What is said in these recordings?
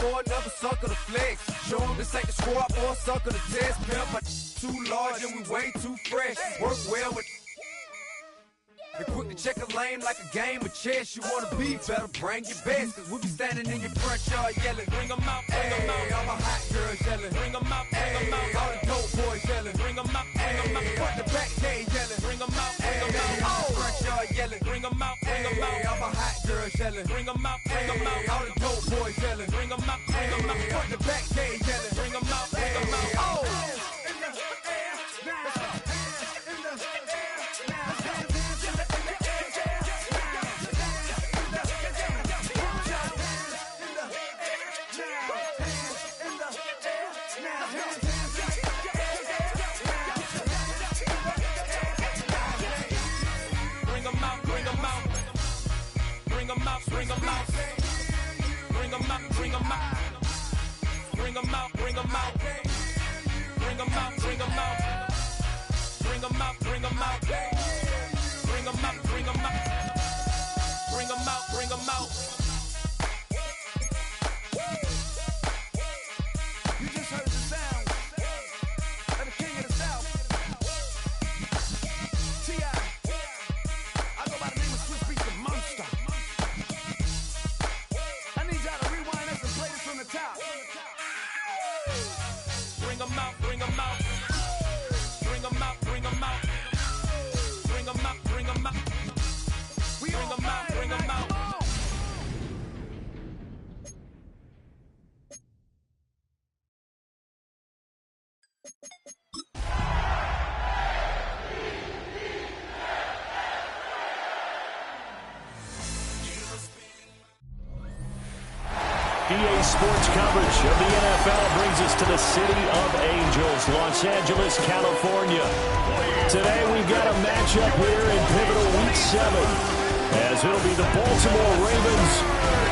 for another sucker to flex. Show them this ain't the squad for a sucker to test. Pimp, my too large and we way too fresh. Work well with and quick to check a lane like a game of chess. You wanna be better, bring your best. Cause we be standing in your front yard yelling, bring them out, bring them out. All my hot girls yelling, bring them out, bring them out. All the dope boys yelling, bring them out, bring them out. Front the back gate yelling, bring them out, bring them out. All the front yard yelling, bring them out, bring them out. All my hot girls yelling, bring them out, bring them out. All the dope boys yelling, bring them out, bring them out. Front the back gate yelling, bring them out, bring them out. Oh! Bring them out, bring them out, bring them out, bring them out, bring them out, bring them out, bring them out, bring them out, bring them out, bring them out, bring them out, bring them out, bring them out. You just heard the sound of the king of the South, T.I. I go by the name of Swiss Beats the Monster. Bring them out, bring them out, bring them out, bring them out, bring them out, bring them out, bring them out, bring them out. EA Sports coverage of the NFL brings us to the City of Angels, Los Angeles, California. Today we've got a matchup here in pivotal Week 7, as it'll be the Baltimore Ravens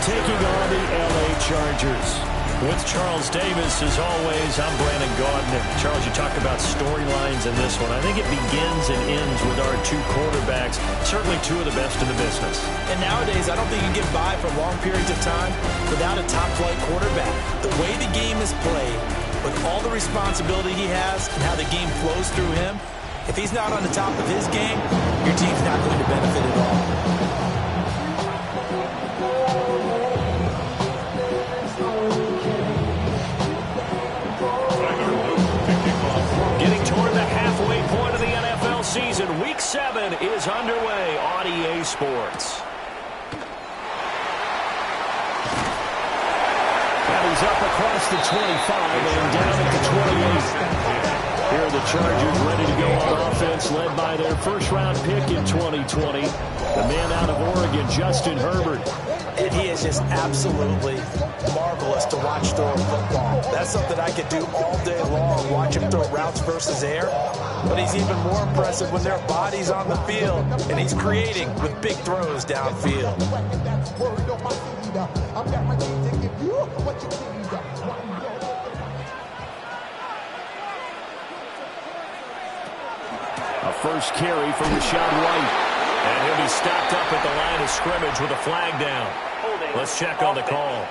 taking on the LA Chargers. With Charles Davis, as always, I'm Brandon Gaudin. Charles, you talk about storylines in this one. I think it begins and ends with our two quarterbacks, certainly two of the best in the business. And nowadays, I don't think you get by for long periods of time without a top-flight quarterback. The way the game is played, with all the responsibility he has and how the game flows through him, if he's not on the top of his game, your team's not going to benefit at all. Season Week 7 is underway on EA Sports. And he's up across the 25 and down at the 28. Here are the Chargers ready to go on offense, led by their first-round pick in 2020, the man out of Oregon, Justin Herbert. And he is just absolutely marvelous to watch throw a football. That's something I could do all day long, watch him throw routes versus air. But he's even more impressive when their body's on the field, and he's creating with big throws downfield. A first carry for Rachaad White. And he'll be stopped up at the line of scrimmage with a flag down. Let's check on the call.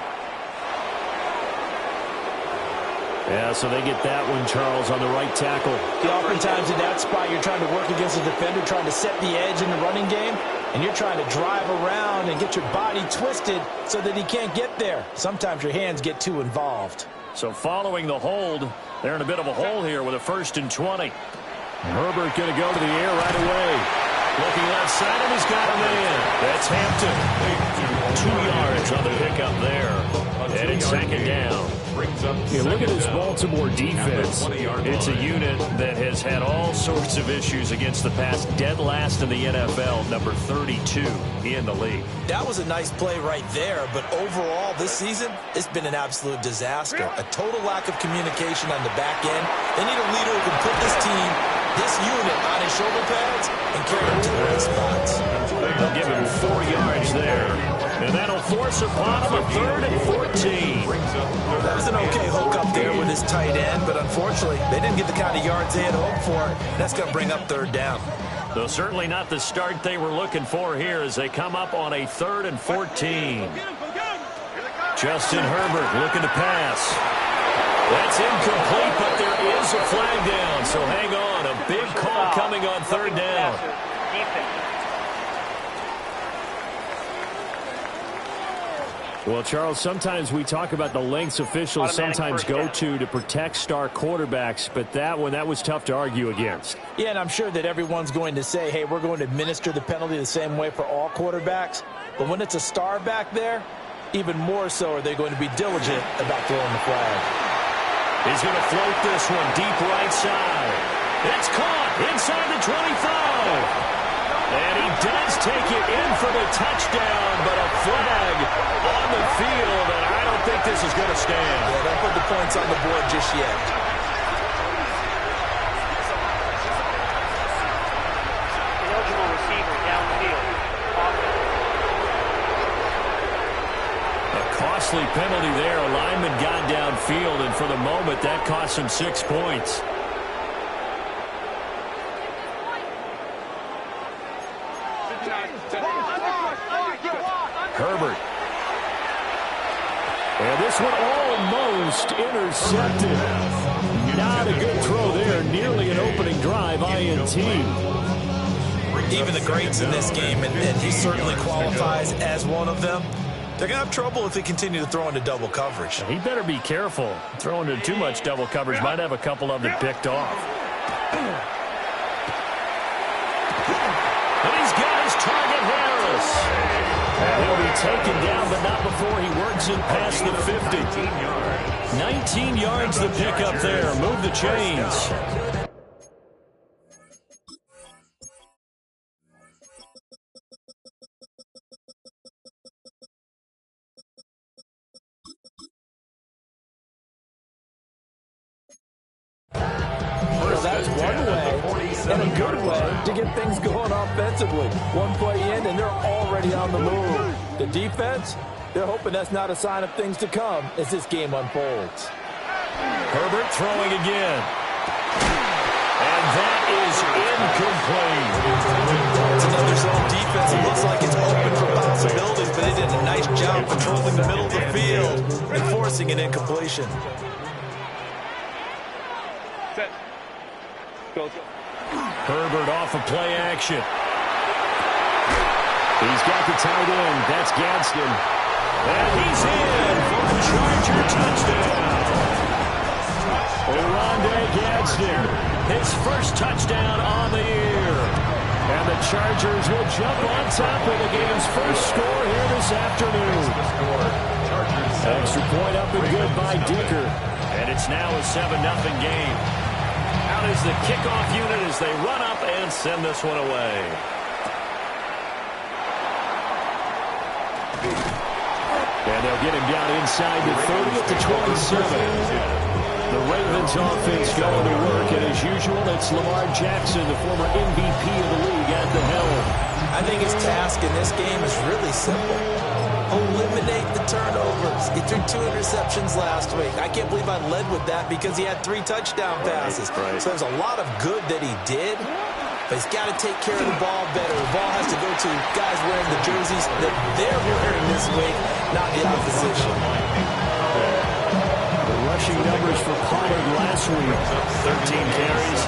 Yeah, so they get that one, Charles, on the right tackle. Oftentimes in that spot, you're trying to work against a defender, trying to set the edge in the running game, and you're trying to drive around and get your body twisted so that he can't get there. Sometimes your hands get too involved. So following the hold, they're in a bit of a hole here with a 1st and 20. Herbert going to go to the air right away. Looking left side, and he's got him in. That's Hampton. 2 yards on the pickup there. And it's 2nd down. Yeah, look at this Baltimore defense. It's a unit that has had all sorts of issues against the pass. Dead last in the NFL, number 32 in the league. That was a nice play right there, but overall this season, it's been an absolute disaster. A total lack of communication on the back end. They need a leader who can put this team, this unit, on his shoulder pads and carry them to the right spots. They'll give him 4 yards there. And that'll force upon him a 3rd and 14. That was an okay hook up there with his tight end, but unfortunately, they didn't get the kind of yards they had hoped for. That's going to bring up 3rd down. Though certainly not the start they were looking for here as they come up on a 3rd and 14. Justin Herbert looking to pass. That's incomplete, but there is a flag down. So hang on. A big call coming on third down. Well, Charles, sometimes we talk about the lengths officials sometimes go to protect star quarterbacks, but that was tough to argue against. Yeah, and I'm sure that everyone's going to say, hey, we're going to administer the penalty the same way for all quarterbacks. But when it's a star back there, even more so are they going to be diligent about throwing the flag. He's going to float this one deep right side. It's caught inside the 25. And he does take it in for the touchdown, but a flag on the field, and I don't think this is going to stand. Yeah, don't put the points on the board just yet. Ineligible receiver downfield. A costly penalty there. A lineman got downfield, and for the moment, that cost him 6 points. Herbert. And this one almost intercepted. Not a good throw there. Nearly an opening drive, INT. Even the greats in this game, and he certainly qualifies as one of them, they're going to have trouble if they continue to throw into double coverage. He better be careful. Throwing into too much double coverage might have a couple of them picked off. And he's got his target, Harris. And he'll be taken down, but not before he works it past the 50. 19 yards the pickup there. Move the chains. That's one way, and a good way, to get things going offensively. One play in, and they're already on the move. The defense, they're hoping that's not a sign of things to come as this game unfolds. Herbert throwing again. And that is incomplete. It's another zone defense. It looks like it's open for possibilities, but they did a nice job controlling the middle of the field and forcing an incompletion. Herbert off of play action. He's got the tight end. That's Gadsden. And he's in for a Charger touchdown. Oronde Gadsden, his first touchdown on the year. And the Chargers will jump on top of the game's first score here this afternoon. Extra point up and good by Dicker. And it's now a 7-0 game. Out is the kickoff unit as they run up and send this one away. And they'll get him down inside the 30 at the 27. The Ravens offense going to work, and as usual, it's Lamar Jackson, the former MVP of the league, at the helm. I think his task in this game is really simple. Eliminate the turnovers. He threw 2 interceptions last week. I can't believe I led with that because he had 3 touchdown passes. Right. So there's a lot of good that he did, but he's got to take care of the ball better. The ball has to go to guys wearing the jerseys that they're wearing this week, not the opposition. The rushing numbers for Pollard last week: 13 carries,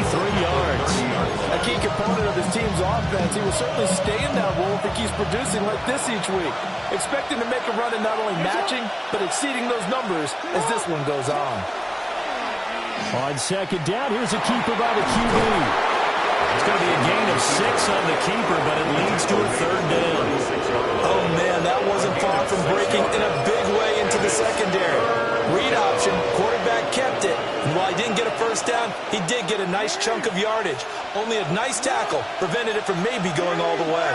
83 yards. A key component of his team's offense. He will certainly stay in that role if he keeps producing like this each week. Expect him to make a run at not only matching, but exceeding those numbers as this one goes on. On second down, here's a keeper by the QB. It's going to be a gain of 6 on the keeper, but it leads to a third down. Oh, man, that wasn't far from breaking in a big way into the secondary. Read option, quarterback kept it. And while he didn't get a first down, he did get a nice chunk of yardage. Only a nice tackle prevented it from maybe going all the way.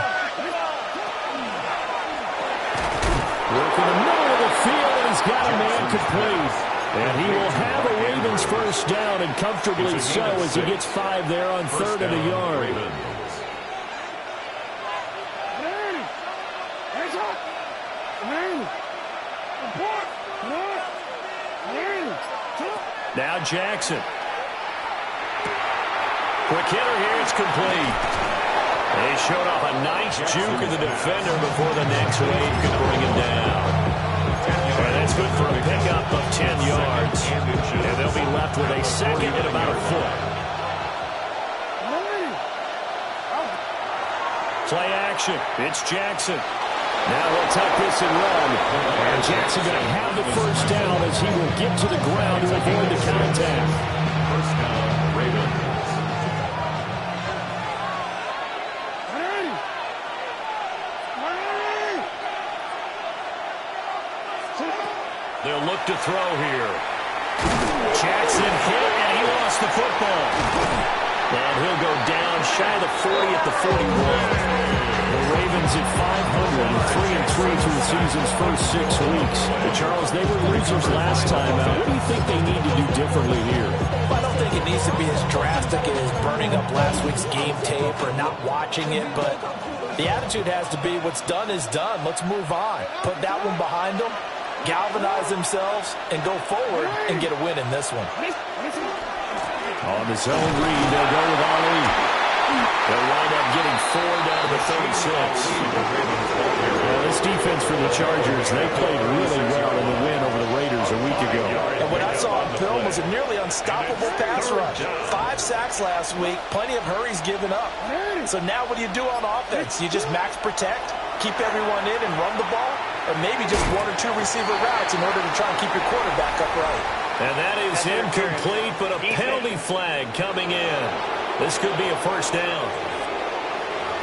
Work in the middle of the field, and he's got a man complete. And he will have a Ravens first down, and comfortably so, as he gets 5 there on third and a yard. Now Jackson. Quick hitter here, it's complete. And he showed off a nice juke of the defender before the next wave could bring him down. of 10 yards. And they'll be left with a second and about a foot. Play action. It's Jackson. Now he'll tuck this and run. And Jackson going to have the first down as he will get to the ground to avoid the contact. First down, Ravens. They'll look to throw here. Jackson hit, and he lost the football. And he'll go down shy of the 40 at the 41. The Ravens at 500, 3-3 through the season's first 6 weeks. But Charles, they were losers last time out. What do you think they need to do differently here? I don't think it needs to be as drastic as burning up last week's game tape or not watching it, but the attitude has to be what's done is done. Let's move on. Put that one behind them, galvanize themselves, and go forward and get a win in this one. On the zone read, they'll go with Ali. They'll wind up getting 4 down to the 36. This defense for the Chargers, they played really well in the win over the Raiders a week ago. And what I saw on film was a nearly unstoppable pass rush. 5 sacks last week, plenty of hurries given up. So now what do you do on offense? You just max protect, keep everyone in and run the ball, or maybe just 1 or 2 receiver routes in order to try and keep your quarterback upright. And that is incomplete, but a penalty flag coming in. This could be a first down.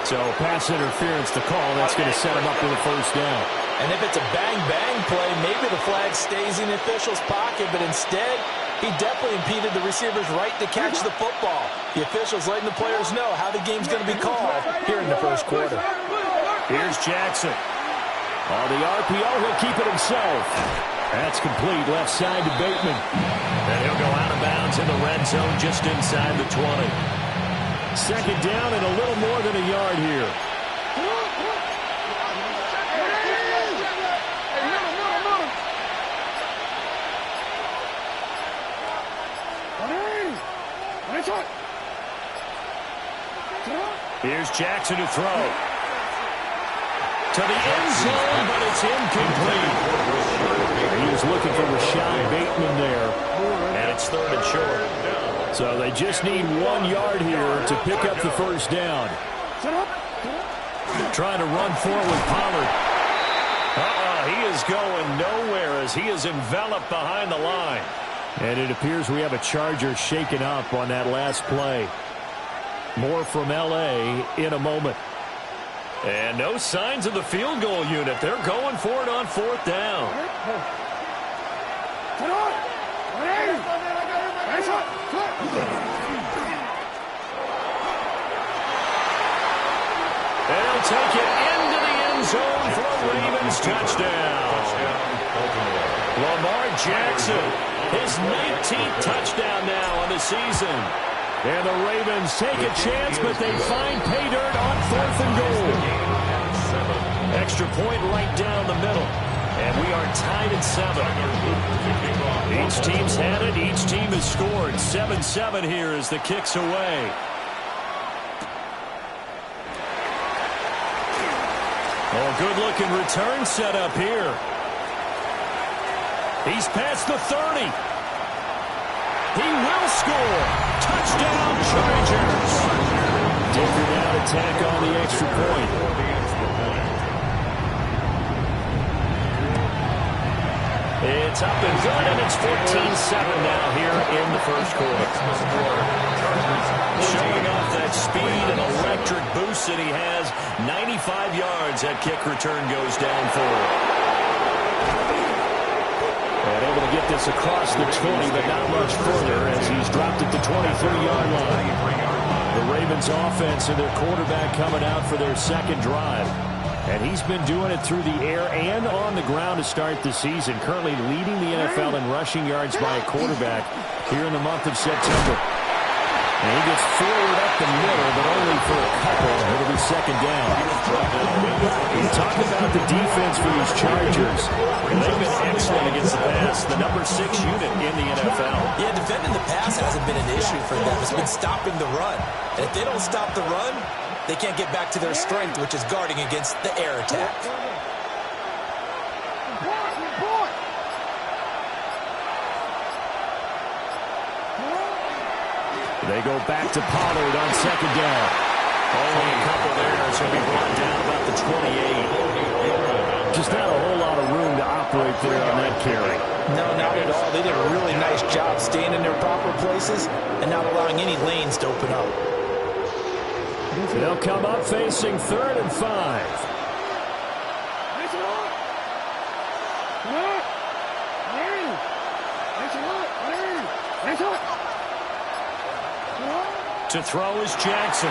So pass interference to call. That's going to set him up with a first down. And if it's a bang-bang play, maybe the flag stays in the official's pocket, but instead, he definitely impeded the receiver's right to catch the football. The official's letting the players know how the game's going to be called here in the first quarter. Here's Jackson. On the RPO, he'll keep it himself. That's complete, left side to Bateman. And he'll go out of bounds in the red zone just inside the 20. Second down and a little more than a yard here. Here's Jackson to throw. To the end zone, but it's incomplete. He was looking for Rashad Bateman there. And it's 3rd and short. So they just need 1 yard here to pick up the first down. Trying to run forward with Pollard. He is going nowhere as he is enveloped behind the line. And it appears we have a Charger shaken up on that last play. More from L.A. in a moment. And no signs of the field goal unit. They're going for it on 4th down. And he'll take it into the end zone for a Ravens touchdown. Lamar Jackson, his 19th touchdown now on the season. And the Ravens take a chance, but they find pay dirt on 4th and goal. Extra point right down the middle. And we are tied at 7. Each team's had it. Each team has scored. 7-7 here as the kick's away. Oh, good-looking return set up here. He's past the 30. He will score. Touchdown, Chargers. Taker down attack on the extra point. It's up and good, and it's 14-7 now here in the first quarter. Showing off that speed and electric boost that he has. 95 yards that kick return goes down for. And able to get this across the 20, but not much further as he's dropped at the 23-yard line. The Ravens offense and their quarterback coming out for their second drive. And he's been doing it through the air and on the ground to start the season. Currently leading the NFL in rushing yards by a quarterback here in the month of September. And he gets forward up the middle, but only for a couple. It'll be second down. We talk about the defense for these Chargers. They've been excellent against the pass. The number 6 unit in the NFL. Yeah, defending the pass hasn't been an issue for them. It's been stopping the run. And if they don't stop the run, they can't get back to their strength, which is guarding against the air attack. They go back to Pollard on second down. Only a couple there, so he'll be brought down about the 28. Just not a whole lot of room to operate there on that carry. No, not at all. They did a really nice job staying in their proper places and not allowing any lanes to open up. They'll come up facing 3rd and 5. To throw is Jackson.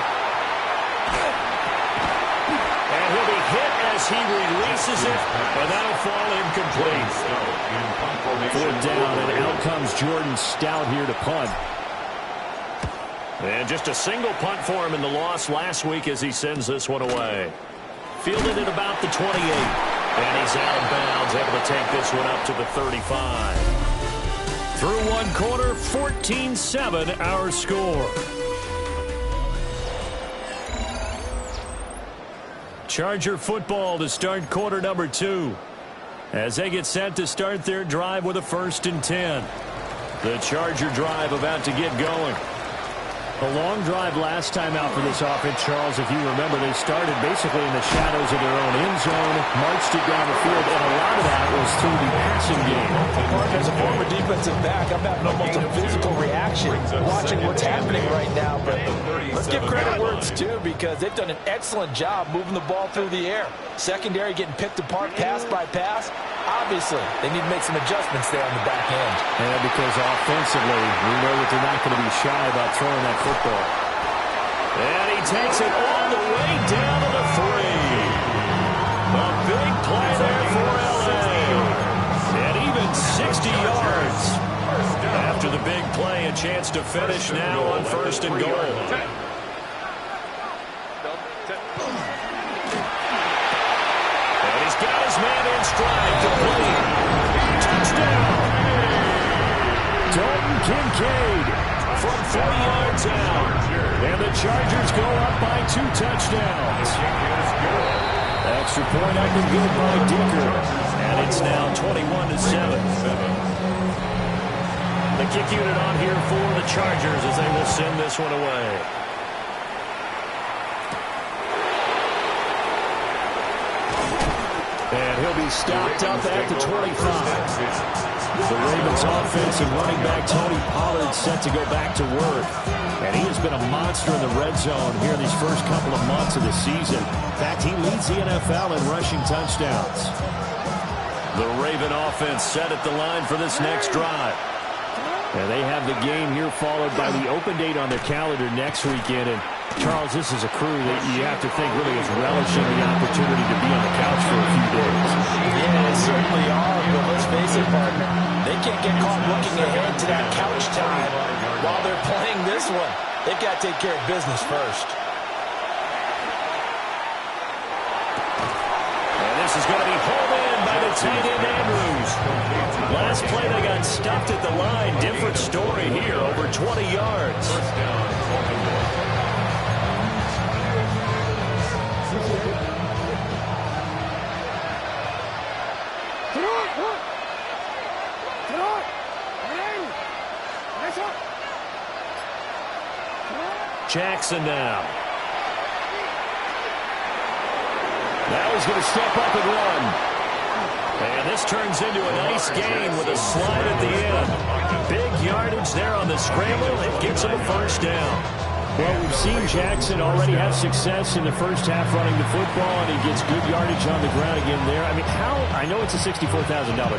And he'll be hit as he releases it, but that'll fall incomplete. 4th down, and out comes Jordan Stout here to punt. And just a single punt for him in the loss last week as he sends this one away. Fielded at about the 28. And he's out of bounds, able to take this one up to the 35. Through one quarter, 14-7 our score. Charger football to start quarter number 2. As they get set to start their drive with a 1st and 10. The Charger drive about to get going. A long drive last time out for this offense, Charles. If you remember, they started basically in the shadows of their own end zone, marched it down the field, and a lot of that was through the passing game. As a former defensive back, I'm having almost a physical reaction watching what's happening right now. But let's give credit where it's due, because they've done an excellent job moving the ball through the air. Secondary getting picked apart pass by pass. Obviously, they need to make some adjustments there on the back end. And because offensively, we know that they're not going to be shy about throwing that football. And he takes it all the way down to the 3. A big play there for L.A. And even 60 yards. After the big play, a chance to finish now on 1st and goal. Got his man in stride, complete. Touchdown. Dalton Kincaid from 40 yards out. And the Chargers go up by 2 touchdowns. Extra point up and good by Dicker. And it's now 21-7. The kick unit on here for the Chargers as they will send this one away. And he'll be stopped up at the 25. The Ravens offense and running back Tony Pollard set to go back to work. And he has been a monster in the red zone here in these first couple of months of the season. In fact, he leads the NFL in rushing touchdowns. The Raven offense set at the line for this next drive. And they have the game here followed by the open date on their calendar next weekend. And Charles, this is a crew that you have to think really is relishing the opportunity to be on the couch for a few days. Yeah, they certainly are, but let's face it, partner. They can't get caught looking ahead to that couch time while they're playing this one. They've got to take care of business first. And this is going to be pulled in by the tight end Andrews. Last play they got stuffed at the line. Different story here, over 20 yards. Jackson now. Now he's going to step up and run. And this turns into a nice gain with a slide at the end. Big yardage there on the scramble. It gets him a 1st down. Well, we've seen Jackson already have success in the first half running the football, and he gets good yardage on the ground again there. I mean, I know it's a $64,000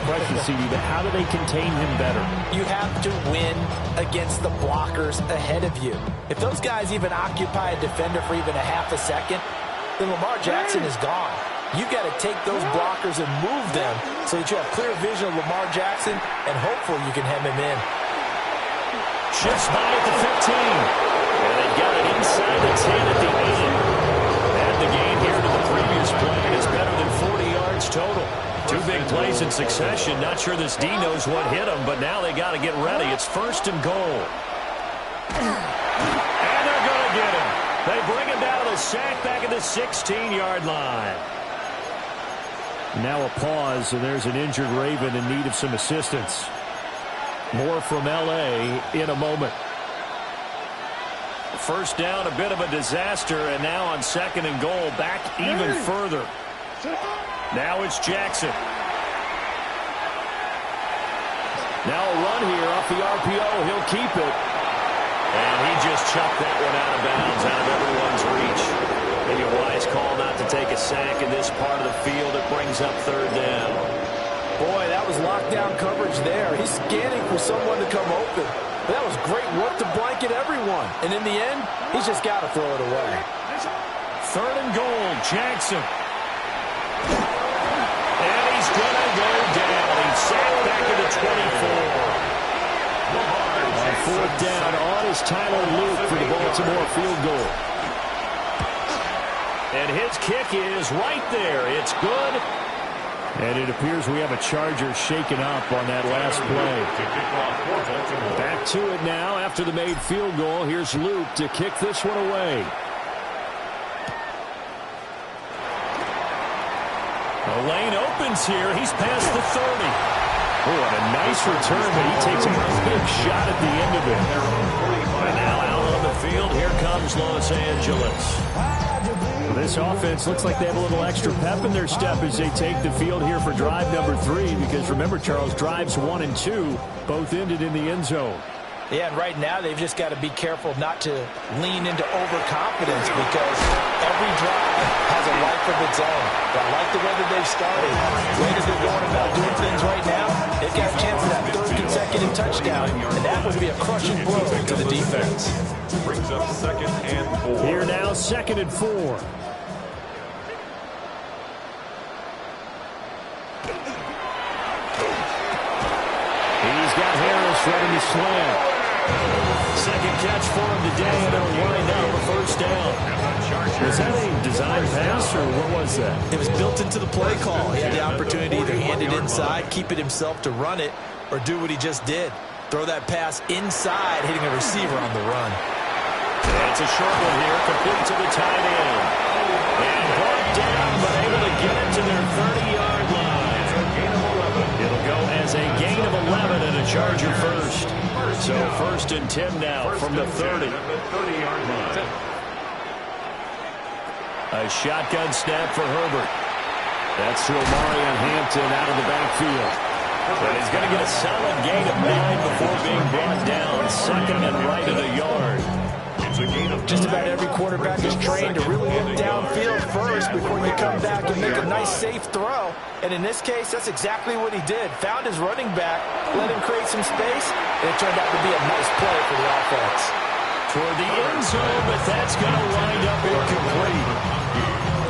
question, CD, but how do they contain him better? You have to win against the blockers ahead of you. If those guys even occupy a defender for even a half a second, then Lamar Jackson is gone. You've got to take those blockers and move them so that you have clear vision of Lamar Jackson, and hopefully you can hem him in. Shifts by at the 15. And they got it inside the 10 at the end. And the gain here to the previous play is better than 40 yards total. 2 big plays in succession. Not sure this D knows what hit him, but now they got to get ready. It's 1st and goal. And they're going to get him. They bring him down to the sack back at the 16-yard line. Now a pause, and there's an injured Raven in need of some assistance. More from L.A. in a moment. first down, a bit of a disaster, and now on 2nd and goal, back even further. Now it's Jackson. Now a run here off the RPO. He'll keep it. And he just chucked that one out of bounds, out of everyone's reach. Maybe a wise call not to take a sack in this part of the field. It brings up 3rd down. Boy, that was lockdown coverage there. He's scanning for someone to come open. That was great work to blanket everyone. And in the end, he's just got to throw it away. 3rd and goal, Jackson. And he's going to go down. He's sacked back to the 24. On 4th down, on is Tyler Luke for the Baltimore field goal. And his kick is right there. It's good. And it appears we have a Charger shaken up on that last play. Back to it now after the made field goal. Here's Luke to kick this one away. The lane opens here. He's past the 30. Oh, and a nice return, but he takes a big shot at the end of it. And now out on the field, here comes Los Angeles. Well, this offense looks like they have a little extra pep in their step as they take the field here for drive number 3. Because remember, Charles, drives 1 and 2 both ended in the end zone. Yeah, and right now they've just got to be careful not to lean into overconfidence because every drive has a life of its own. But I like the way that they've started. The way that they're going about doing things right now, they've got a chance for that 3rd consecutive touchdown, and that would be a crushing blow to the defense. Brings up 2nd and 4. Here now, 2nd and 4. He's got Harris ready to slam. 2nd catch for him today, and it'll wind up a 1st down. Was that a design pass, or what was that? It was built into the play call. He had the opportunity to either hand it inside, keep it himself to run it, or do what he just did. Throw that pass inside, hitting a receiver on the run. It's a short one here, complete to the tight end. And brought down, but able to get it to their 30-yard line. It'll go as a gain of 11 and a Charger first. So 1st and 10 now from the 30. A shotgun snap for Herbert. That's to Omarion Hampton out of the backfield. But he's going to get a solid gain of 9 before being brought down. 2nd and right of the yard. Just about every quarterback is trained to really look downfield first before you come back and make a nice, safe throw. And in this case, that's exactly what he did. Found his running back, let him create some space, and it turned out to be a nice play for the offense. Toward the end zone, but that's going to wind up incomplete.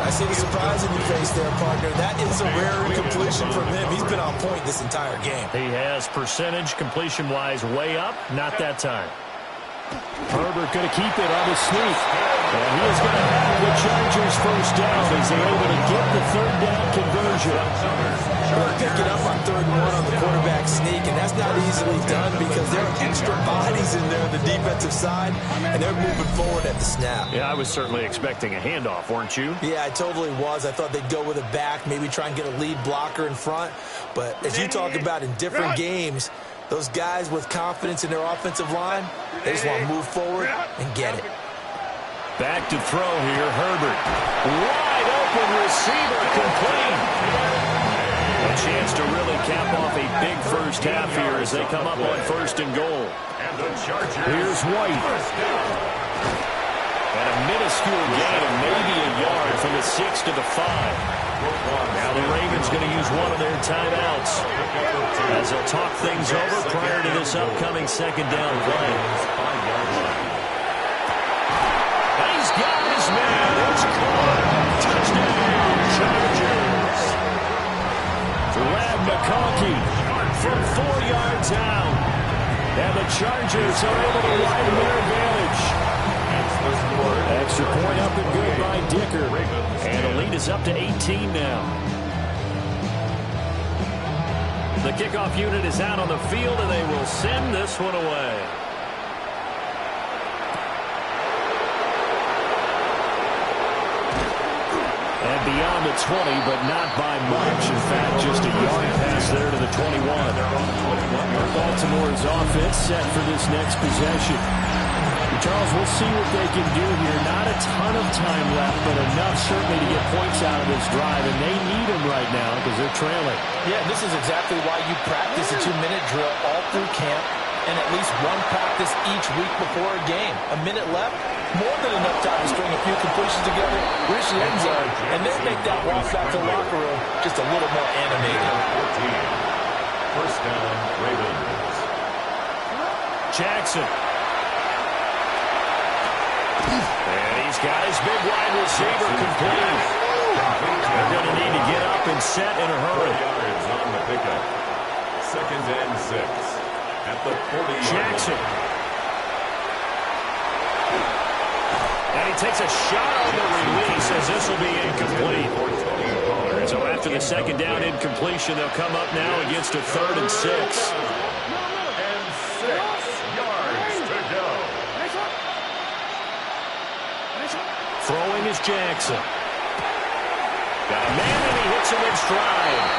I see the surprise in your face there, partner. That is a rare incompletion from him. He's been on point this entire game. He has percentage completion-wise way up, not that time. Herbert going to keep it on the sneak. And he is going to have the Chargers 1st down as they're able to get the 3rd down conversion. They'll pick it up on 3rd and 1 on the quarterback sneak, and that's not easily done because there are extra bodies in there on the defensive side, and they're moving forward at the snap. Yeah, I was certainly expecting a handoff, weren't you? Yeah, I totally was. I thought they'd go with it back, maybe try and get a lead blocker in front. But as you talk about in different games, those guys with confidence in their offensive line, they just want to move forward and get it. Back to throw here, Herbert. Wide open receiver, complete. A chance to really cap off a big first half here as they come up on 1st and goal. Here's White. And a minuscule gain of maybe a yard from the 6 to the 5. Now the Ravens going to use one of their timeouts as they'll talk things over prior to this upcoming 2nd down play. He's got his man. It's caught. Touchdown, Chargers. Brad McConkey from 4 yards out. And the Chargers are able to widen their advantage. Extra point up and good by Dicker. And the lead is up to 18 now. The kickoff unit is out on the field, and they will send this one away. And beyond the 20, but not by much. In fact, just a yard pass there to the 21. Baltimore's offense set for this next possession. Charles, we'll see what they can do here. Not a ton of time left, but enough certainly to get points out of this drive, and they need them right now because they're trailing. Yeah, this is exactly why you practice a 2-minute drill all through camp and at least one practice each week before a game. A minute left, more than enough time to string a few completions together, reach the end zone, and then make that walk back to the locker room just a little more animated. 14. First down, Ravens. Jackson. And he's got his big wide receiver complete. They're going to need to get up and set in a hurry. 4 yards on the pickup. 2nd and 6 at the 40-yard Jackson. line. And he takes a shot on the release as this will be incomplete. So after the 2nd down incompletion, they'll come up now against a 3rd and 6. And 6 yards to go. Throwing is Jackson. Got a man and he hits him in stride.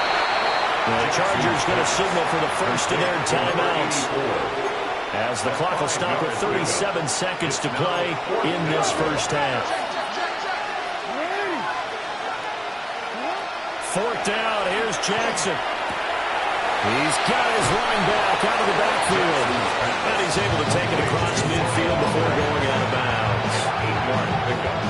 The Chargers going to signal for the first of their timeouts, as the clock will stop with 37 seconds to play in this first half. 4th down, here's Jackson. He's got his line back out of the backfield. And he's able to take it across midfield before going out of bounds. 8-yard pickup.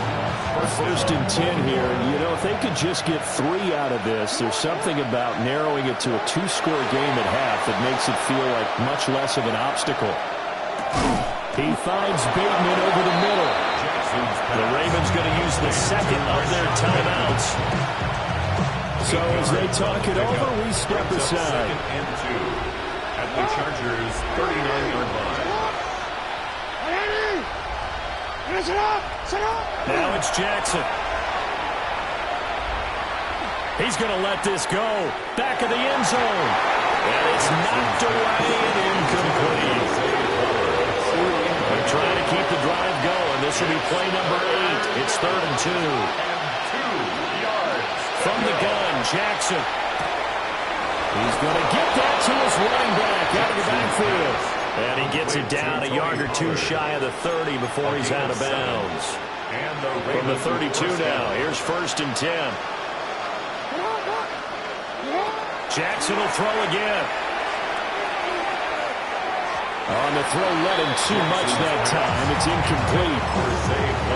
1st and 10 here. You know, if they could just get 3 out of this, there's something about narrowing it to a 2-score game at half that makes it feel like much less of an obstacle. He finds Bateman over the middle. The Ravens going to use the 2nd of their timeouts. So as they talk it over, we step aside. 2nd and 2 at the Chargers' 39-yard line. Now it's Jackson. He's going to let this go. Back of the end zone. And it's knocked away and incomplete. They're trying to keep the drive going. This will be play number 8. It's 3rd and 2. And 2 yards. From the gun, Jackson. He's going to get that to his running back out of the backfield. And he gets it down a yard or 2 shy of the 30 before he's out of bounds. From the 32 now, here's 1st and 10. Jackson will throw again. On the throw, let him too much that time. It's incomplete.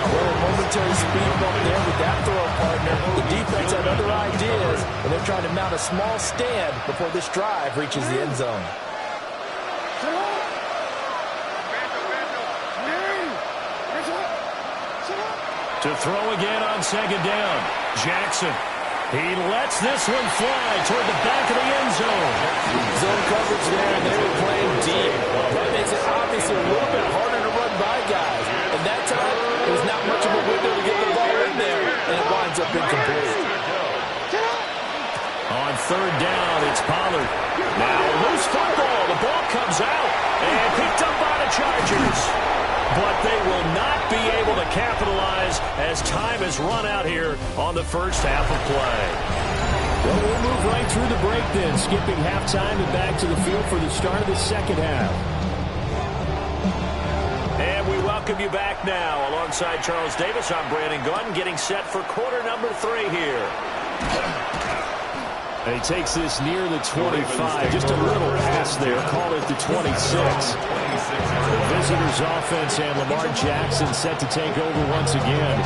Well, a momentary speed bump there with that throw, partner. The defense had other ideas, and they're trying to mount a small stand before this drive reaches the end zone. To throw again on 2nd down. Jackson. He lets this one fly toward the back of the end zone. Zone coverage there, and they were playing deep. That makes it obviously a little bit harder to run by guys. And that time, it was not much of a window to get the ball in there, and it winds up incomplete. On 3rd down, it's Pollard. Now a loose football. The ball comes out and picked up by the Chargers. But they will not be able to capitalize as time has run out here on the first half of play. Well, we'll move right through the break then, skipping halftime and back to the field for the start of the second half. And we welcome you back now. Alongside Charles Davis, I'm Brandon Gunn, getting set for quarter number 3 here. And he takes this near the 25, just a little pass there, call it the 26. The visitors' offense and Lamar Jackson set to take over once again.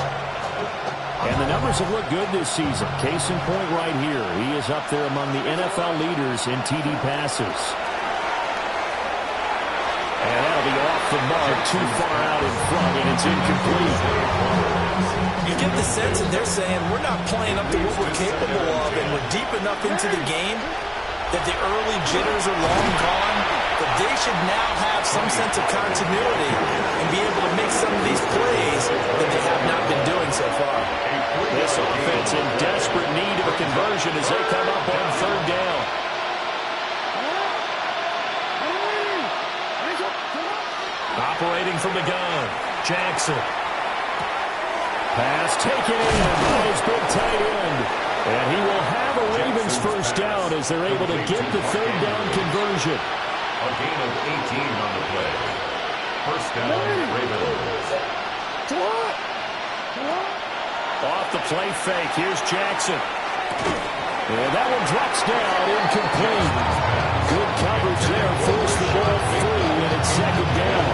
And the numbers have looked good this season. Case in point right here. He is up there among the NFL leaders in TD passes. And that'll be off the mark, too far out in front, and it's incomplete. You get the sense that they're saying we're not playing up to what we're capable of, and we're deep enough into the game that the early jitters are long gone, but they should now have some sense of continuity and be able to make some of these plays that they have not been doing so far. This offense in desperate need of a conversion as they come up on 3rd down. Operating from the gun, Jackson. Pass taken in by his big tight end. And he will have a Ravens first down as they're able to get the 3rd down conversion. A gain of 18 on the play. First down, Ravens. Off the play fake. Here's Jackson. And that one drops down, incomplete. Good coverage there. Forced the ball free, and it's second down.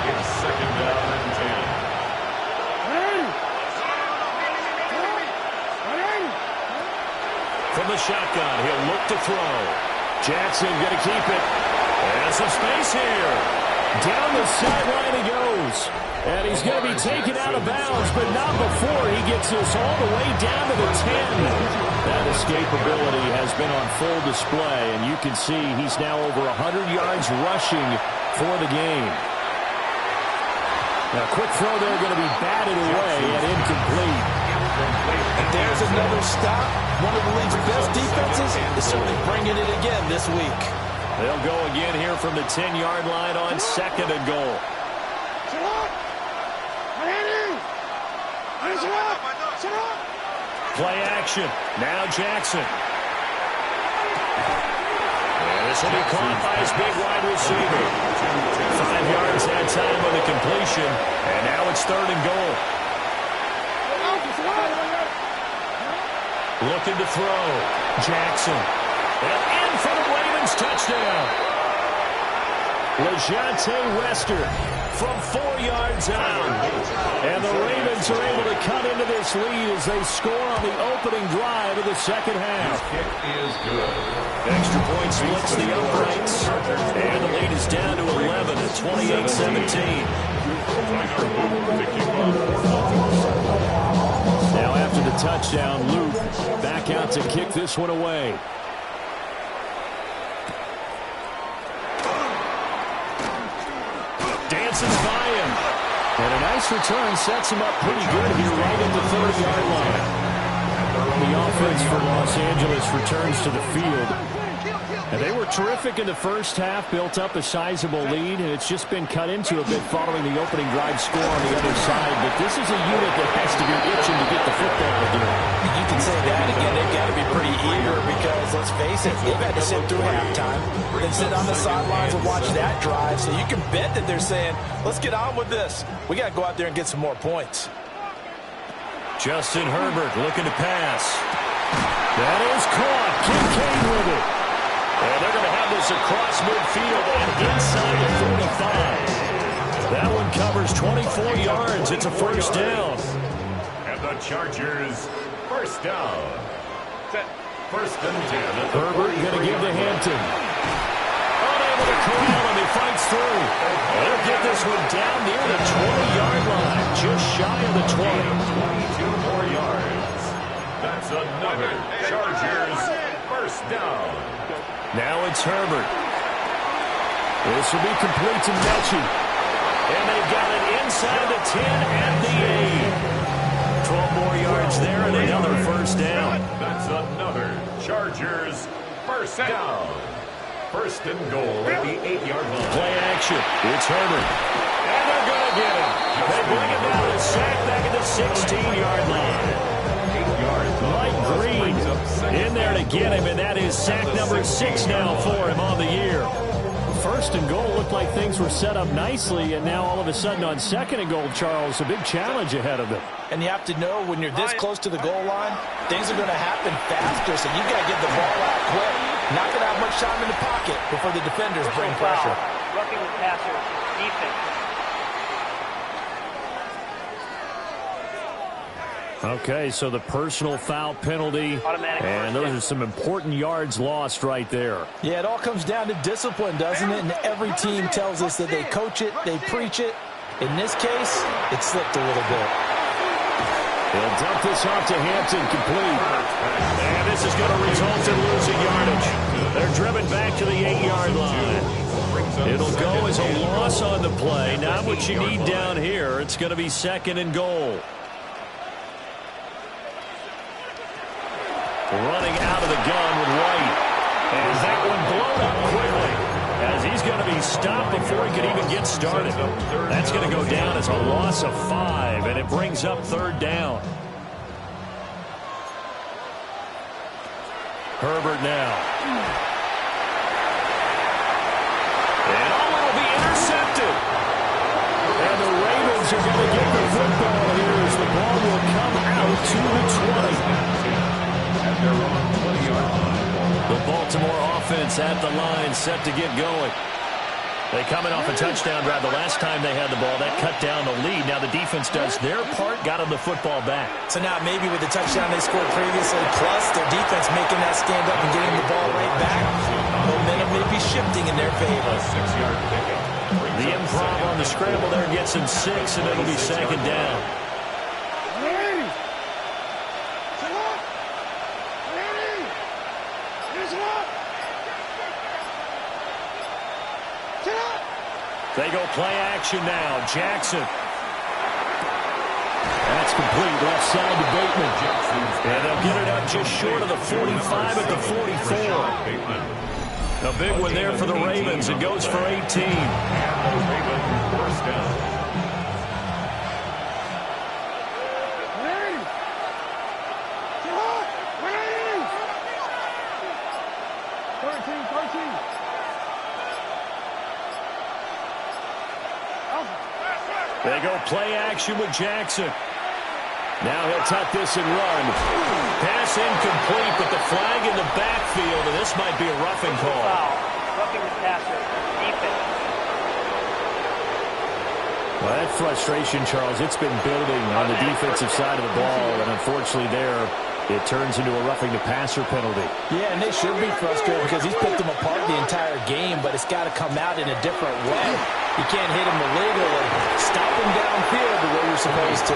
It's second down and 10. From the shotgun, he'll look to throw. Jackson going to keep it. And some space here. Down the sideline he goes. And he's going to be taken out of bounds, but not before he gets this all the way down to the 10. That escapability has been on full display, and you can see he's now over 100 yards rushing for the game. Now, quick throw there going to be batted away and incomplete. And there's another stop. One of the league's best defenses is certainly bringing it again this week. They'll go again here from the 10-yard line on second and goal. Play action. Now Jackson. And this will be caught by his big wide receiver. 5 yards that time with a completion. And now it's third and goal. Looking to throw. Jackson. And in for the Ravens touchdown. LeJohntay Wester from 4 yards out. And the Ravens are able to cut into this lead as they score on the opening drive of the second half. Kick is good. Extra point splits the uprights. And the lead is down to 11 at 28-17. Now after the touchdown, Luke back out to kick this one away. Dances by him. And a nice return sets him up pretty good here right at the 30-yard line. The offense for Los Angeles returns to the field. And they were terrific in the first half, built up a sizable lead, and it's just been cut into a bit following the opening drive score on the other side. But this is a unit that has to be itching to get the football again. You can say that again. They've got to be pretty eager because, let's face it, they've had to sit through halftime, then sit on the sidelines and watch that drive. So you can bet that they're saying, let's get on with this. We got to go out there and get some more points. Justin Herbert looking to pass. That is caught. Kincaid with it. And they're going to have this across midfield and inside the 45. That one covers 24 yards. It's a first down. And the Chargers, first down. First and 10. Herbert going to give to Hampton. Unable to corral him. He fights through. And they'll get this one down near the 20-yard line. Just shy of the 20. 22 more yards. That's another Chargers first down. Now it's Herbert. This will be complete to Mechie. And they've got it inside the 10 and the 8. 12 more yards there and another first down. That's another Chargers first down. First and goal at the 8-yard line. Play action. It's Herbert. And they're going to get him. They bring him down to sack back at the 16-yard line. Mike Green in there to get him, and that is sack number 6 now for him on the year. First and goal looked like things were set up nicely, and now all of a sudden on second and goal, Charles, a big challenge ahead of them. And you have to know when you're this close to the goal line, things are going to happen faster, so you got to get the ball out quick. Not going to have much time in the pocket before the defenders bring pressure. Roughing the passer, defense. Okay, so the personal foul penalty, and those are some important yards lost right there. Yeah, it all comes down to discipline, doesn't it? And every team tells us that they coach it, they preach it. In this case, it slipped a little bit. They'll dump this off to Hampton, complete. And this is going to result in losing yardage. They're driven back to the 8-yard line. It'll go as a loss on the play. Not what you need down here. It's going to be second and goal. Running out of the gun with White. And that one blown up quickly as he's going to be stopped before he could even get started. That's going to go down as a loss of 5, and it brings up third down. Herbert now. And oh, it'll be intercepted. football here as the ball will come out to the 20. At their own 20-yard line. The Baltimore offense at the line, set to get going. They coming off a touchdown drive. The last time they had the ball, that cut down the lead. Now the defense does their part, got them the football back. So now maybe with the touchdown they scored previously, plus their defense making that stand up and getting the ball right back, momentum may be shifting in their favor. 6-yard pickup. The improv on the scramble there gets him 6, and it'll be second down. They go play action now. Jackson. That's complete. Left side to Bateman. And they'll get it up just short of the 45 at the 44. A big one there for the Ravens. It goes for 18. And the Ravens first down. They go play action with Jackson. Now he'll tuck this and run. Pass incomplete, but the flag in the backfield, and this might be a roughing call. Foul. Roughing the passer. Defense. Well, that frustration, Charles, it's been building on the defensive side of the ball, and unfortunately there, it turns into a roughing the passer penalty. Yeah, and they should be frustrated because he's picked them apart the entire game, but it's got to come out in a different way. You can't hit him illegally. Stop him downfield the way you're supposed to.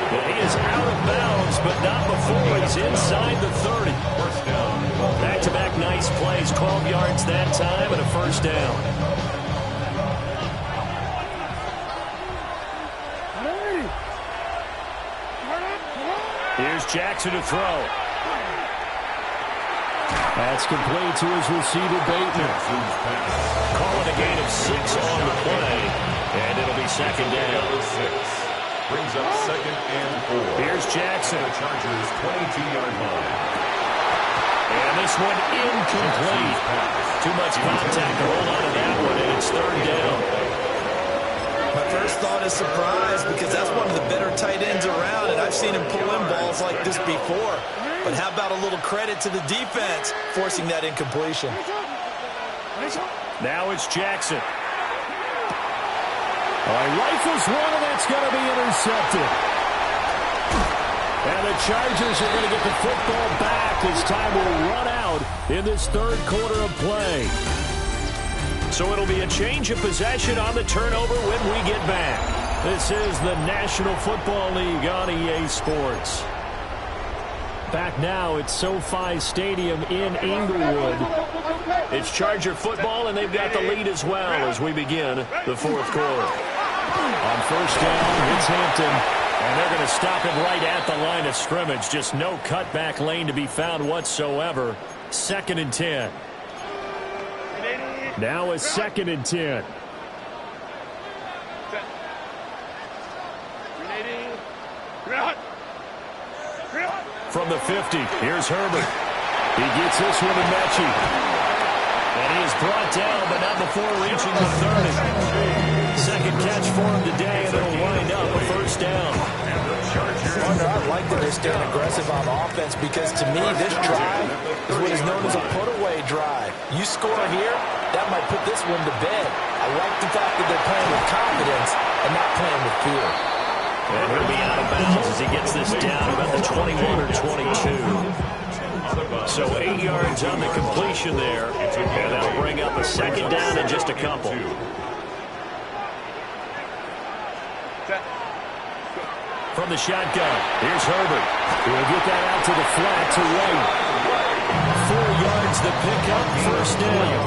Well, he is out of bounds, but not before he's inside the 30. First down. Back-to-back nice plays, 12 yards that time, and a first down. Here's Jackson to throw. That's complete to his receiver, Bateman. Calling a gain of 6 on the play, and it'll be second down. 6. Brings up second and 4. Here's Jackson. The Chargers' 22-yard line. And this one incomplete. Too much contact to hold on to that one, and it's third down. My first thought is surprise because that's one of the better tight ends around, and I've seen him pull in balls like this before. But how about a little credit to the defense forcing that incompletion? Now it's Jackson. Rifles one, and that's going to be intercepted. And the Chargers are going to get the football back as time will run out in this third quarter of play. So it'll be a change of possession on the turnover when we get back. This is the National Football League on EA Sports. Back now at SoFi Stadium in Inglewood. It's Charger football, and they've got the lead as well as we begin the fourth quarter. On first down, it's Hampton, and they're going to stop it right at the line of scrimmage. Just no cutback lane to be found whatsoever. Second and 10. Now a second and 10. From the 50, here's Herbert. He gets this one to Mechie. And he is brought down, but not before reaching the 30. Second catch for him today, and it'll wind up a first down. I like that they're staying aggressive on offense because, to me, this drive is what is known as a put-away drive. You score here, that might put this one to bed. I like the fact that they're playing with confidence and not playing with fear. And he'll be out of bounds as he gets this down about the 21 or 22. So 8 yards on the completion there, and that'll bring up a second down in just a couple. From the shotgun, here's Herbert. He'll get that out to the flat to right. 4 yards the pickup, first down.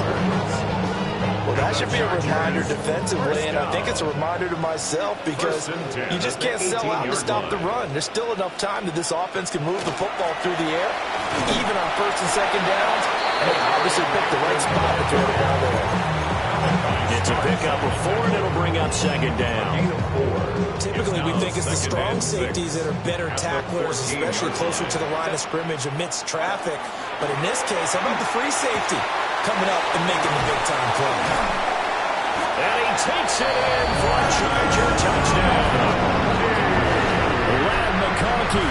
Well, that should be a reminder defensively, and I think it's a reminder to myself because you just can't sell out to stop the run. There's still enough time that this offense can move the football through the air, even on first and second downs, and they obviously picked the right spot to throw the ball there. It's a pickup of 4, and it'll bring up second down. Typically, we think it's the strong safeties that are better tacklers, especially closer to the line of scrimmage amidst traffic. But in this case, how about the free safety coming up and making the big-time play? And he takes it in for a Charger touchdown. McConkey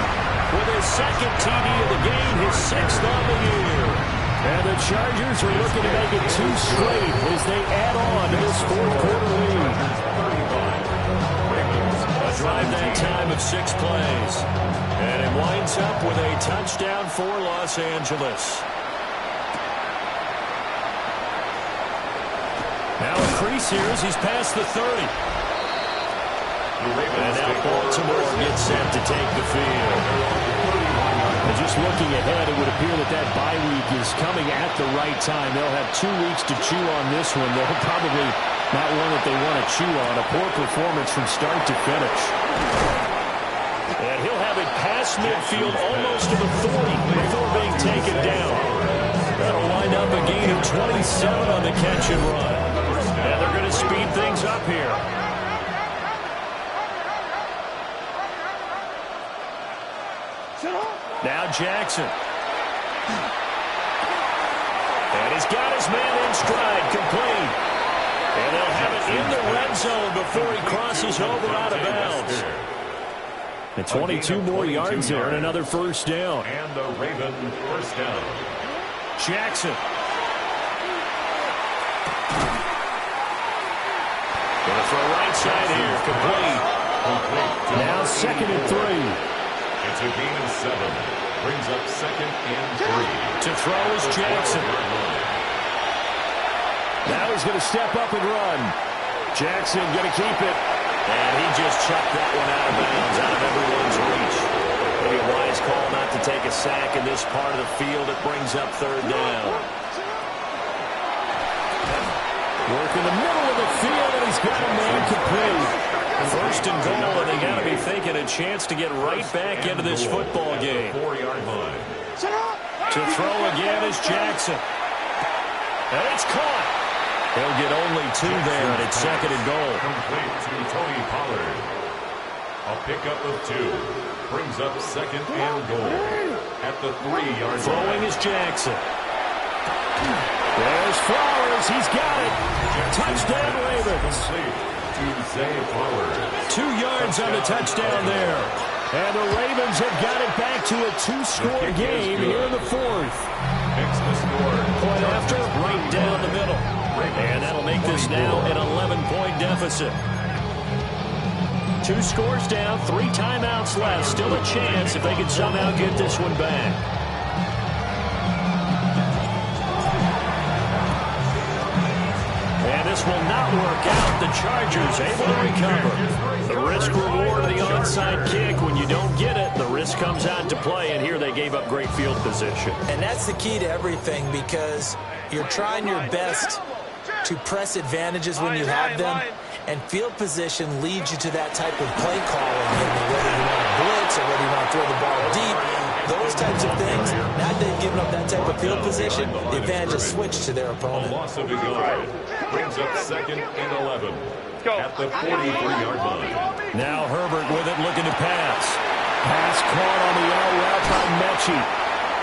with his second TD of the game, his 6th on the year. And the Chargers are looking to make it 2 straight as they add on to this fourth-quarter lead. A drive that time of 6 plays. And it winds up with a touchdown for Los Angeles. Now a crease here as he's past the 30. And now Baltimore gets set to take the field. And just looking ahead, it would appear that that bye week is coming at the right time. They'll have 2 weeks to chew on this one. They'll probably not one that they want to chew on. A poor performance from start to finish. And he'll have it past midfield almost to the 40 before being taken down. That'll wind up a gain of 27 on the catch and run. And they're going to speed things up here. Now Jackson. And he's got his man in stride, complete. And they'll have it in the red zone before he crosses over out of bounds. And 22 more yards there and another first down. And the Raven first down. Jackson. Gonna throw right side here, complete. Now 2nd and 3. It's a gain of 7. Brings up 2nd and 3. To throw is Jackson. Now he's going to step up and run. Jackson going to keep it. And he just chucked that one out of bounds, out of everyone's reach. Maybe a wise call not to take a sack in this part of the field. It brings up 3rd down. Work in the middle of the field, and he's got a man complete. 1st and goal, and they got to be thinking a chance to get right back into this football game. 4-yard line. To throw again is Jackson. And it's caught. He'll get only 2 there, and it's 2nd and goal. Complete to Tony Pollard. A pickup of 2. Brings up 2nd and goal. At the 3-yard line. Throwing is Jackson. There's Flowers. He's got it. Touchdown, Ravens. To Zay Flowers. 2 yards on the touchdown there. And the Ravens have got it back to a 2-score game here in the 4th. Next the score. Point after, right down the middle. And that'll make this now an 11-point deficit. 2 scores down, 3 timeouts left. Still a chance if they can somehow get this one back. And this will not work out. The Chargers able to recover. The risk-reward of the onside kick. When you don't get it, the risk comes out to play. And here they gave up great field position. And that's the key to everything, because you're trying your best to press advantages when you have them, and field position leads you to that type of play calling, whether you want to blitz or whether you want to throw the ball deep, those types of things. Now they've given up that type of field position, the advantage is switched to their opponent. A loss of a yard. Brings up 2nd and 11 at the 43-yard line. Now Herbert with it, looking to pass. Pass caught on the out route by Mechie.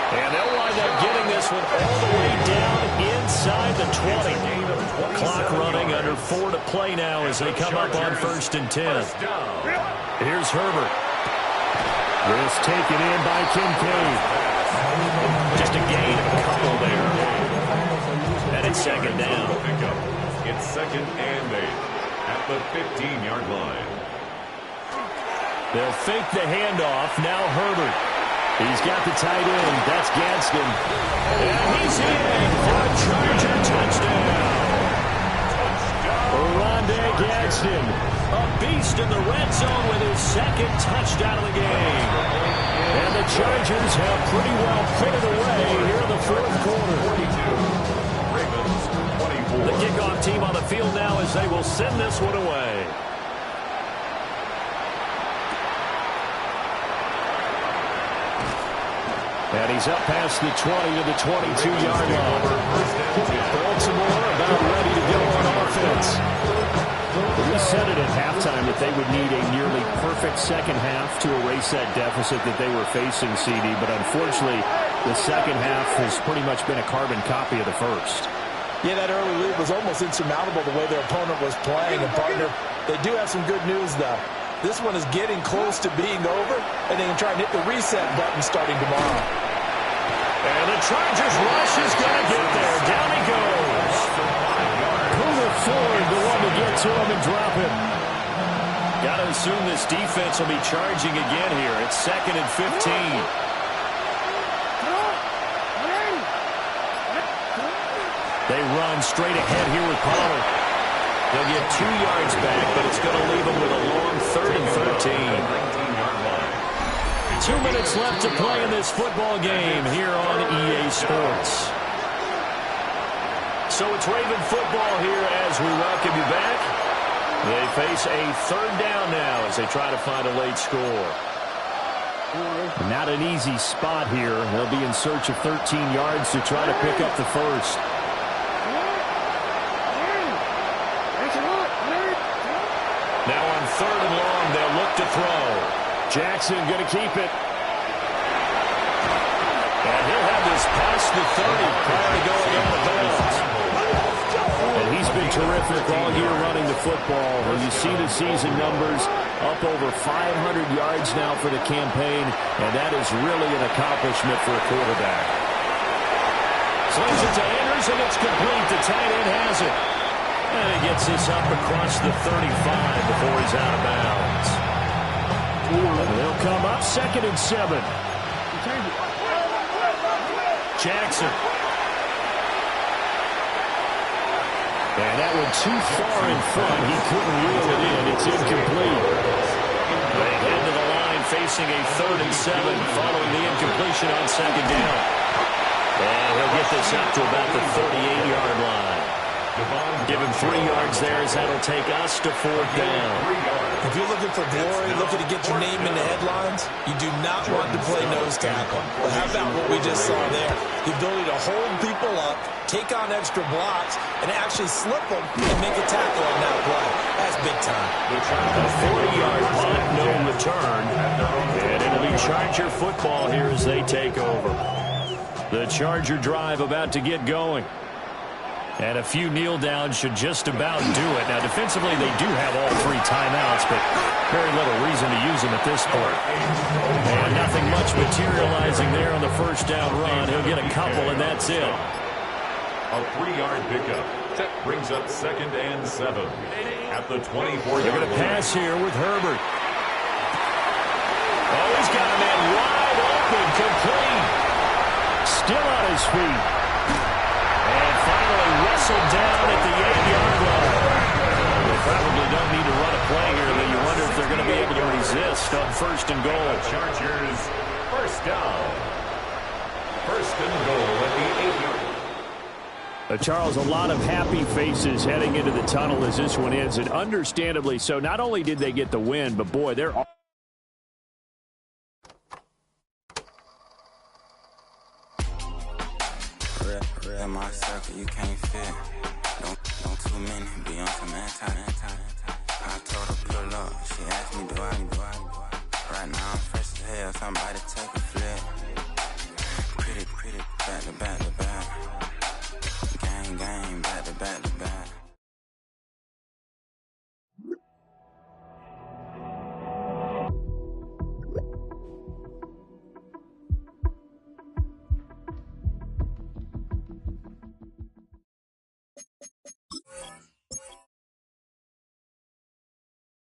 And they'll wind up getting this one all the way down inside the 20. Clock running, under 4 to play now as they come up on 1st and 10. Here's Herbert. This taken in by Kincaid. Just a gain of a couple there. And it's 2nd down. It's 2nd and 8 at the 15-yard line. They'll fake the handoff. Now Herbert. He's got the tight end. That's Gadsden. And he's in for a Charger touchdown. Rondé Gadsden, a beast in the red zone with his 2nd touchdown of the game. And the Chargers have pretty well put it away here in the 4th quarter. The kickoff team on the field now as they will send this one away. And he's up past the 20 to the 22-yard line. Baltimore about ready to go on offense. We said it at halftime that they would need a nearly perfect second half to erase that deficit that they were facing, CD. But unfortunately, the second half has pretty much been a carbon copy of the first. Yeah, that early lead was almost insurmountable the way their opponent was playing. And, partner, they do have some good news, though. This one is getting close to being over, and they can try and hit the reset button starting tomorrow. And the Chargers rush is going to get there. Down he goes. Poona Ford, the one to get to him and drop him. Got to assume this defense will be charging again here. It's 2nd and 15. They run straight ahead here with Pollard. They'll get 2 yards back, but it's going to leave them with a long 3rd and 13. 2 minutes left to play in this football game here on EA Sports. So it's Raven football here as we welcome you back. They face a 3rd down now as they try to find a late score. Not an easy spot here. They'll be in search of 13 yards to try to pick up the first. Now on 3rd and long, they'll look to throw. Jackson going to keep it. And he'll have this past the 30 prior to going out of bounds. And he's been terrific all year running the football. And you see the season numbers up over 500 yards now for the campaign. And that is really an accomplishment for a quarterback. Slings it to Andrews, and it's complete. The tight end has it. And he gets this up across the 35 before he's out of bounds. And they'll come up 2nd and 7. Jackson. And that one too far in front. He couldn't reel it in. It's incomplete. They head to the line facing a 3rd and 7 following the incompletion on 2nd down. And he'll get this up to about the 38-yard line. Give him 3 yards there as that'll take us to 4th down. If you're looking for glory, looking to get your name in the headlines, you do not want to play nose tackle. But how about what we just saw there? The ability to hold people up, take on extra blocks, and actually slip them and make a tackle on that play. That's big time. A 40-yard punt, no return. And it'll be Charger football here as they take over. The Charger drive about to get going. And a few kneel downs should just about do it. Now, defensively, they do have all 3 timeouts, but very little reason to use them at this point. And nothing much materializing there on the 1st down run. He'll get a couple, and that's it. A 3-yard pickup brings up 2nd and 7 at the 24-yard line. They're going to pass here with Herbert. Oh, he's got a man wide open, complete. Still on his feet. And finally wrestled down at the 8-yard line. They probably don't need to run a play here, but you wonder if they're going to be able to resist on 1st and goal. Chargers, 1st down. 1st and goal at the 8-yard line. Charles, a lot of happy faces heading into the tunnel as this one ends, and understandably so. Not only did they get the win, but boy, they're all in my circle, you can't fit. Don't too many be on some anti. I told her pull up, she asked me do I. Right now I'm fresh as hell, somebody take a flip. Pretty, back to back to back. Gang, back to back to back.